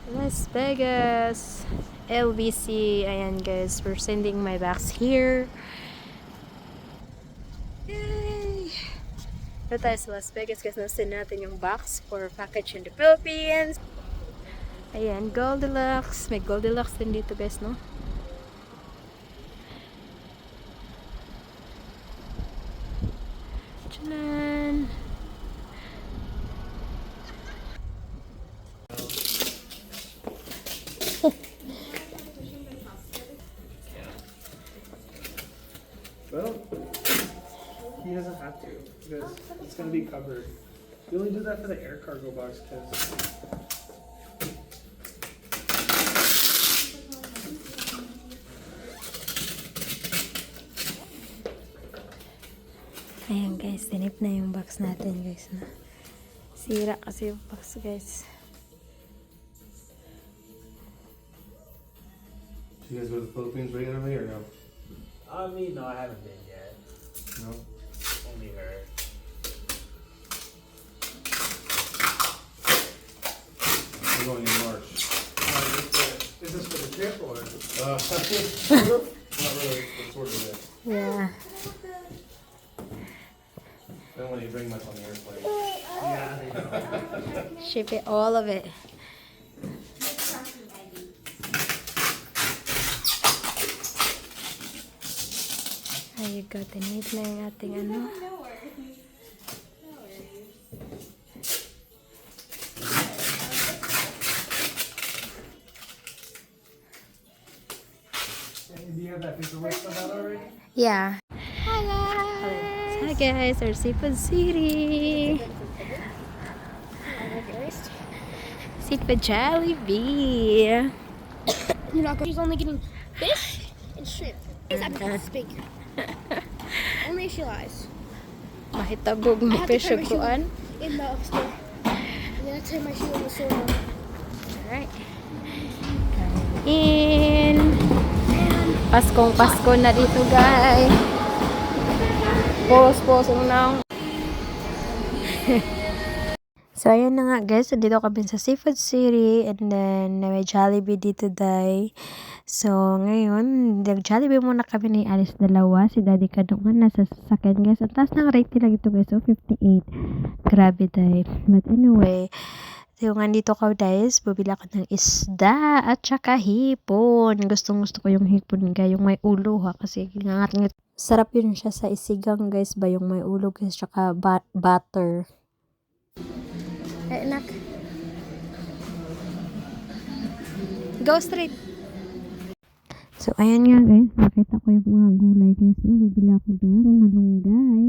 Las Vegas, LVC. Ayan guys, we're sending my box here. Yay! Ito tayo sa Las Vegas guys, nasin natin yung box for package in the Philippines. Ayan, Goldilocks. May Goldilocks din dito guys, no? Tchanan! Well, he doesn't have to because it's going to be covered. We only do that for the air cargo box because Ayan guys, tinip na yung box natin guys, no? Sira kasi yung box guys. You guys go to the Philippines regularly or no? me, no, I haven't been yet. No? Only her. We're going in March. Is this for the trip or? Not really, but sort of it. Yeah. I don't want you to bring much on the airplane. Yeah, I know. Ship it, all of it. There you go, tinip na yung ating ano. Do you have that paperwork filled out already? Yeah. Hi guys, our Seafood City. Seafood Jollibee. You're not going. She's only getting fish and shrimp. I bet it's big. Only if she lies. Mahitabog I mo have to fish try my shoe kuan. in the store. And then I tie my shoe in the store. Alright. In. Paskong Pasko na dito guys. Pos unang. So ayan na nga guys, dito kami sa Seafood City and then may Jollibee dito day. So ngayon, nag-Jollibee muna kami ni Alice dalawa. Si Daddy Kadungan nasa sasakyan guys. Ang taas ng rating lang ito guys, so 58. Grabe day. But anyway, so nandito ka guys, bubila ka ng isda at saka hipon. Gustong gusto ko yung hipon guys, yung may ulo ha, kasi ngangat-ngat. Sarap yun siya sa isigang guys ba, yung may ulo guys, saka butter. Eh, anak. Go straight. So, ayan nga guys. Nakita ko yung mga gulay guys. Bibili ako ng malunggay.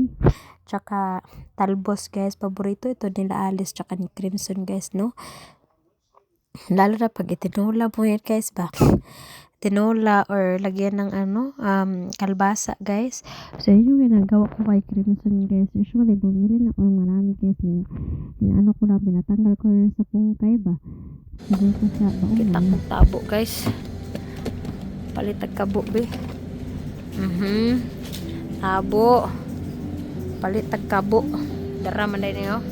Tsaka talbos guys. Paborito ito nila Alice tsaka ni Crimson guys, no? Lalo na pag itinula mo yan guys ba? Tinola or lagyan ng kalbasa guys. So yun yung ginagawa ko kay Crimson guys. Usually bumili na ako ng marami guys. Ano ko lang, pinatanggal ko rin sa pungkay ba. Sabi ko siya, kita kong tabo guys. Palitag kabo be. Tabo. Palitag kabo. Dara man day niyo.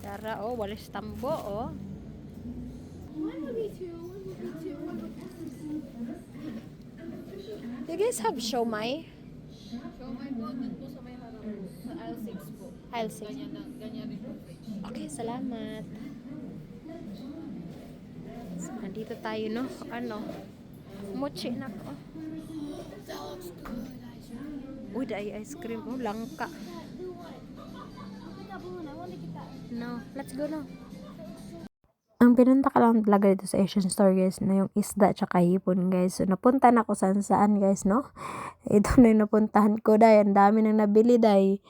Dara oh, walis tambo oh. You guys have siomai? Siomai po, dun po sa may harap. Sa aisle 6 po. Aisle 6. Ganyan rin po. Okay, salamat. So, nandito tayo, no? Ano? Mochi na ko. Uy, dahil ice cream. Oh, langka. No, let's go now. Ang pinunta ka lang talaga dito sa Asian store guys na yung isda tsaka hipon guys. So napunta na ako saan guys, no? Ito na yung napuntahan ko dahil ang dami nang nabili dahil